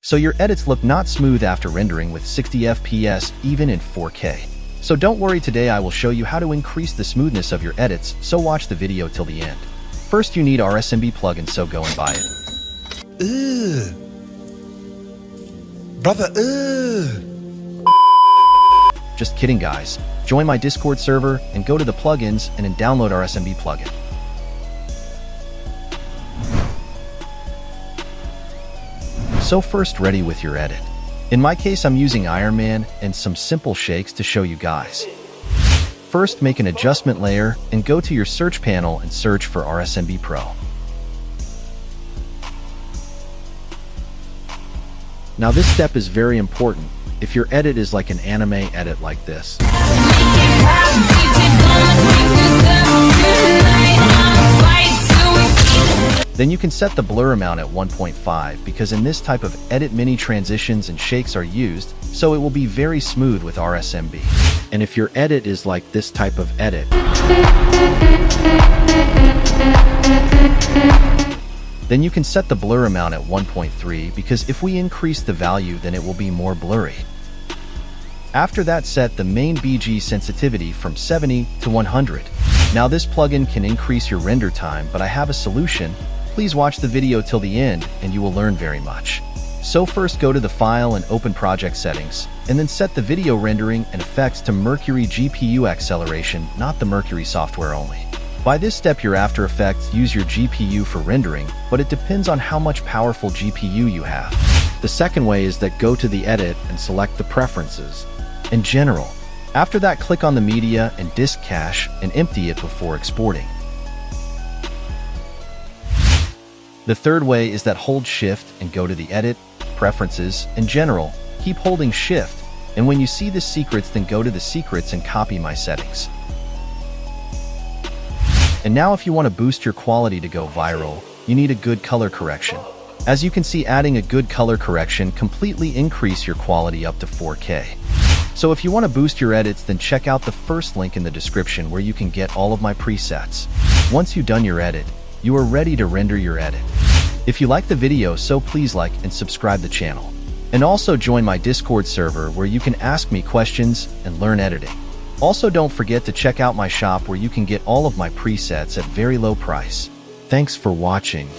so your edits look not smooth after rendering with 60 FPS even in 4K. So don't worry, today I will show you how to increase the smoothness of your edits, so watch the video till the end. First you need RSMB plugin, so go and buy it. Brother, Just kidding guys, join my Discord server and go to the plugins and then download RSMB plugin. So first, ready with your edit. In my case, I'm using Iron Man and some simple shakes to show you guys. First, make an adjustment layer and go to your search panel and search for RSMB Pro. Now this step is very important if your edit is like an anime edit like this. Then you can set the blur amount at 1.5 because in this type of edit many transitions and shakes are used, so it will be very smooth with RSMB. And if your edit is like this type of edit, then you can set the blur amount at 1.3 because if we increase the value then it will be more blurry. After that, set the main BG sensitivity from 70 to 100. Now this plugin can increase your render time, but I have a solution. Please watch the video till the end and you will learn very much. So first go to the file and open project settings, and then set the video rendering and effects to Mercury GPU acceleration, not the Mercury software only. By this step your After Effects use your GPU for rendering, but it depends on how much powerful GPU you have. The second way is that go to the edit and select the preferences. In general. After that, click on the media and disk cache and empty it before exporting. The third way is that hold Shift and go to the edit, preferences, in general. Keep holding Shift, and when you see the secrets, then go to the secrets and copy my settings. And now if you want to boost your quality to go viral, you need a good color correction. As you can see, adding a good color correction completely increase your quality up to 4K. So if you want to boost your edits, then check out the first link in the description where you can get all of my presets. Once you've done your edit, you are ready to render your edit. If you like the video, so please like and subscribe the channel. And also join my Discord server where you can ask me questions and learn editing. Also don't forget to check out my shop where you can get all of my presets at very low price. Thanks for watching.